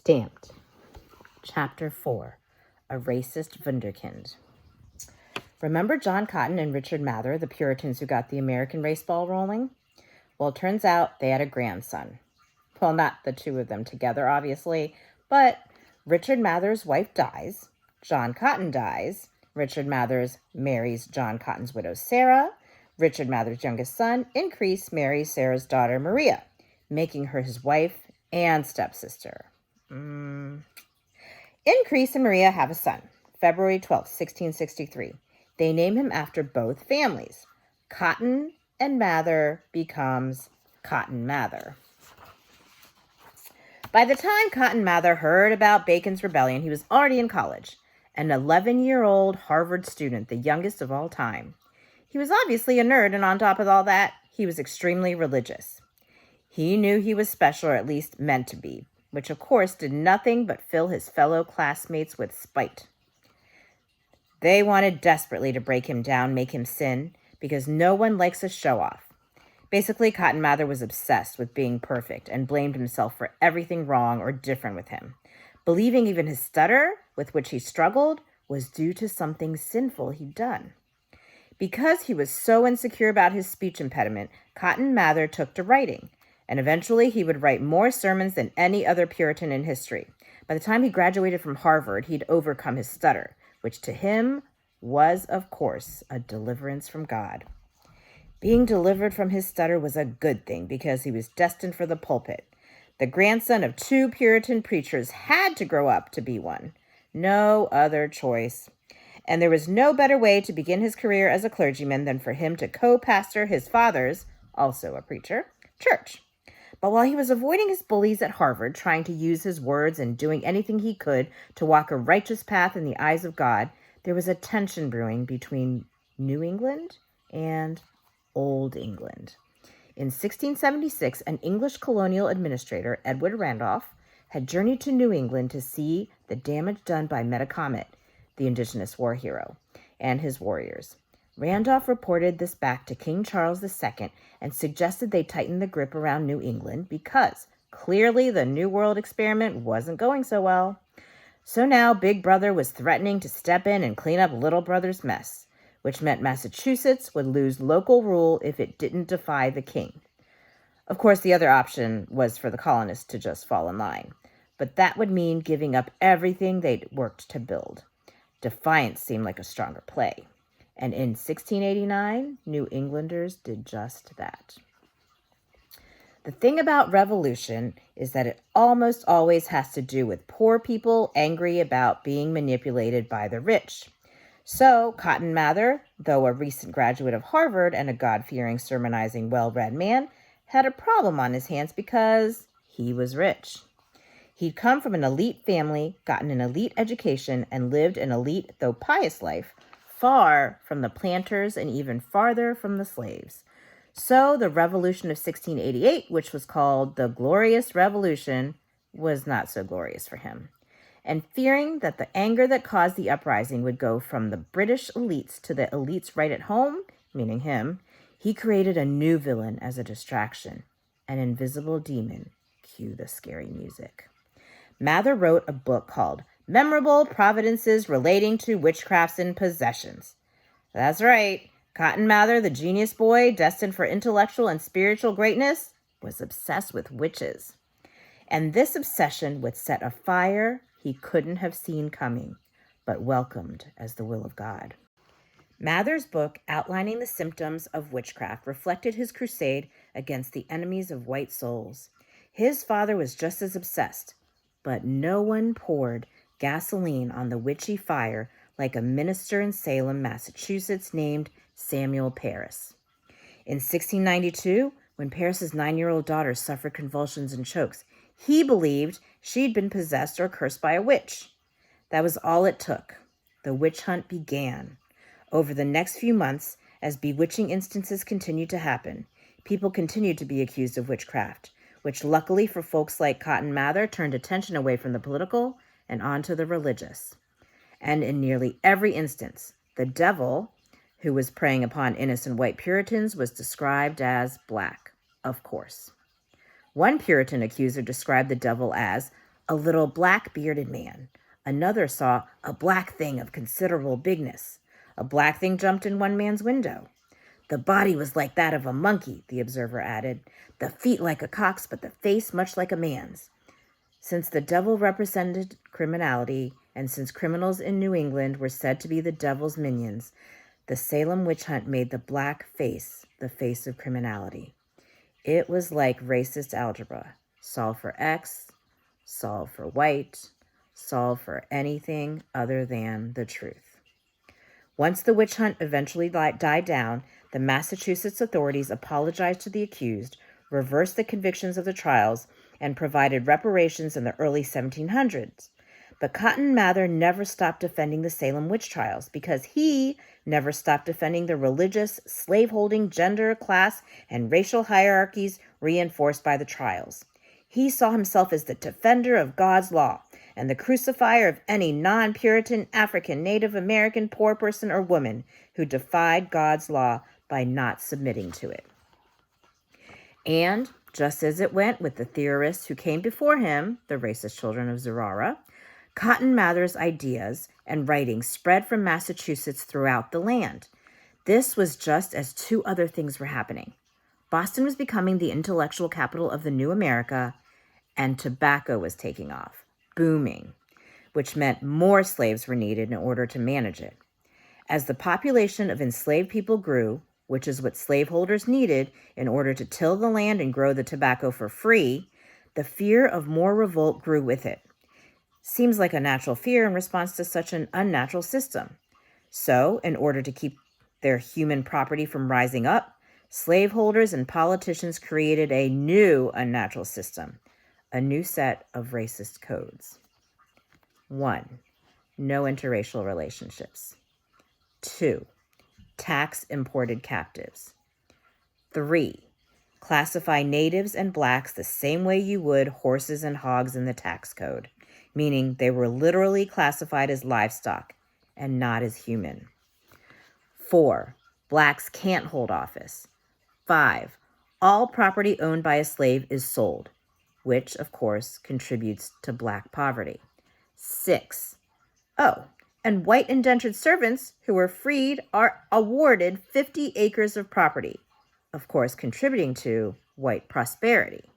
Stamped. Chapter 4. A Racist Wunderkind. Remember John Cotton and Richard Mather, the Puritans who got the American race ball rolling? Well, it turns out they had a grandson. Well, not the two of them together, obviously, but Richard Mather's wife dies, John Cotton dies, Richard Mather's marries John Cotton's widow Sarah, Richard Mather's youngest son, Increase, marries Sarah's daughter Maria, making her his wife and stepsister. Increase and Maria have a son, February 12, 1663. They name him after both families. Cotton and Mather becomes Cotton Mather. By the time Cotton Mather heard about Bacon's rebellion, he was already in college, an 11-year-old Harvard student, the youngest of all time. He was obviously a nerd, and on top of all that, he was extremely religious. He knew he was special, or at least meant to be, which of course did nothing but fill his fellow classmates with spite. They wanted desperately to break him down, make him sin, because no one likes a show-off. Basically, Cotton Mather was obsessed with being perfect and blamed himself for everything wrong or different with him, believing even his stutter, with which he struggled, was due to something sinful he'd done. Because he was so insecure about his speech impediment, Cotton Mather took to writing, and eventually he would write more sermons than any other Puritan in history. By the time he graduated from Harvard, he'd overcome his stutter, which to him was, of course, a deliverance from God. Being delivered from his stutter was a good thing because he was destined for the pulpit. The grandson of two Puritan preachers had to grow up to be one. No other choice. And there was no better way to begin his career as a clergyman than for him to co-pastor his father's, also a preacher, church. But while he was avoiding his bullies at Harvard, trying to use his words and doing anything he could to walk a righteous path in the eyes of God, there was a tension brewing between New England and Old England. In 1676, an English colonial administrator, Edward Randolph, had journeyed to New England to see the damage done by Metacomet, the indigenous war hero, and his warriors. Randolph reported this back to King Charles II and suggested they tighten the grip around New England because clearly the New World experiment wasn't going so well. So now Big Brother was threatening to step in and clean up Little Brother's mess, which meant Massachusetts would lose local rule if it didn't defy the king. Of course, the other option was for the colonists to just fall in line, but that would mean giving up everything they'd worked to build. Defiance seemed like a stronger play. And in 1689, New Englanders did just that. The thing about revolution is that it almost always has to do with poor people angry about being manipulated by the rich. So Cotton Mather, though a recent graduate of Harvard and a God-fearing, sermonizing, well-read man, had a problem on his hands because he was rich. He'd come from an elite family, gotten an elite education, and lived an elite, though pious life, far from the planters and even farther from the slaves. So the Revolution of 1688, which was called the Glorious Revolution, was not so glorious for him. And fearing that the anger that caused the uprising would go from the British elites to the elites right at home, meaning him, he created a new villain as a distraction, an invisible demon. Cue the scary music. Mather wrote a book called Memorable Providences Relating to Witchcrafts and Possessions. That's right. Cotton Mather, the genius boy destined for intellectual and spiritual greatness, was obsessed with witches. And this obsession would set a fire he couldn't have seen coming, but welcomed as the will of God. Mather's book, outlining the symptoms of witchcraft, reflected his crusade against the enemies of white souls. His father was just as obsessed, but no one poured gasoline on the witchy fire like a minister in Salem, Massachusetts, named Samuel Parris. In 1692, when Parris's 9-year-old daughter suffered convulsions and chokes, he believed she'd been possessed or cursed by a witch. That was all it took. The witch hunt began. Over the next few months, as bewitching instances continued to happen, people continued to be accused of witchcraft, which luckily for folks like Cotton Mather turned attention away from the political and onto the religious. And in nearly every instance, the devil, who was preying upon innocent white Puritans, was described as black, of course. One Puritan accuser described the devil as a little black-bearded man. Another saw a black thing of considerable bigness. A black thing jumped in one man's window. The body was like that of a monkey, the observer added, the feet like a cock's, but the face much like a man's. Since the devil represented criminality, and since criminals in New England were said to be the devil's minions, the Salem witch hunt made the black face the face of criminality. It was like racist algebra. Solve for X, solve for white, solve for anything other than the truth. Once the witch hunt eventually died down, the Massachusetts authorities apologized to the accused, reversed the convictions of the trials, and provided reparations in the early 1700s. But Cotton Mather never stopped defending the Salem witch trials because he never stopped defending the religious, slaveholding, gender, class, and racial hierarchies reinforced by the trials. He saw himself as the defender of God's law and the crucifier of any non-Puritan African, Native American, poor person, or woman who defied God's law by not submitting to it. And just as it went with the theorists who came before him, the racist children of Zerara, Cotton Mather's ideas and writings spread from Massachusetts throughout the land. This was just as two other things were happening. Boston was becoming the intellectual capital of the new America, and tobacco was taking off, booming, which meant more slaves were needed in order to manage it. As the population of enslaved people grew, which is what slaveholders needed in order to till the land and grow the tobacco for free, the fear of more revolt grew with it. Seems like a natural fear in response to such an unnatural system. So, in order to keep their human property from rising up, slaveholders and politicians created a new unnatural system, a new set of racist codes. 1. No interracial relationships. 2. Tax imported captives. 3. Classify natives and blacks the same way you would horses and hogs in the tax code, meaning they were literally classified as livestock and not as human. 4. Blacks can't hold office. 5. All property owned by a slave is sold, which, of course, contributes to black poverty. 6. And white indentured servants who were freed are awarded 50 acres of property, of course, contributing to white prosperity.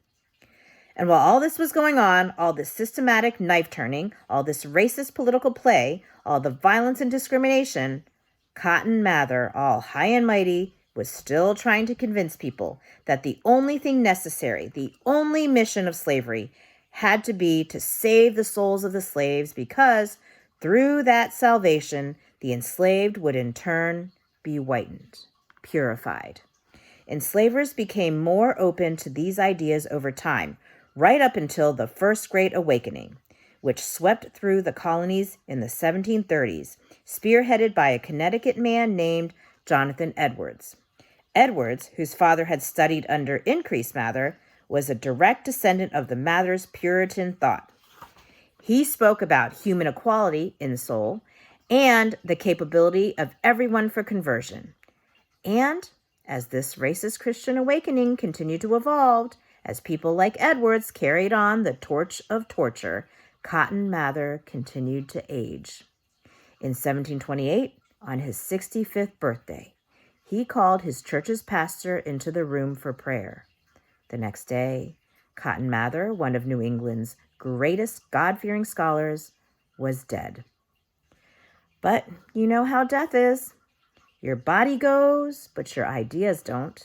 And while all this was going on, all this systematic knife turning, all this racist political play, all the violence and discrimination, Cotton Mather, all high and mighty, was still trying to convince people that the only thing necessary, the only mission of slavery, had to be to save the souls of the slaves because through that salvation, the enslaved would in turn be whitened, purified. Enslavers became more open to these ideas over time, right up until the First Great Awakening, which swept through the colonies in the 1730s, spearheaded by a Connecticut man named Jonathan Edwards. Edwards, whose father had studied under Increase Mather, was a direct descendant of the Mather's Puritan thought. He spoke about human equality in soul and the capability of everyone for conversion. And as this racist Christian awakening continued to evolve, as people like Edwards carried on the torch of torture, Cotton Mather continued to age. In 1728, on his 65th birthday, he called his church's pastor into the room for prayer. The next day, Cotton Mather, one of New England's greatest God-fearing scholars, was dead. But you know how death is. Your body goes, but your ideas don't.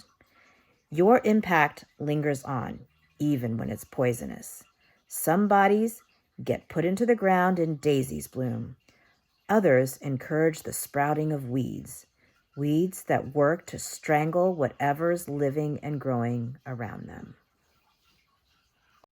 Your impact lingers on, even when it's poisonous. Some bodies get put into the ground and daisies bloom. Others encourage the sprouting of weeds that work to strangle whatever's living and growing around them.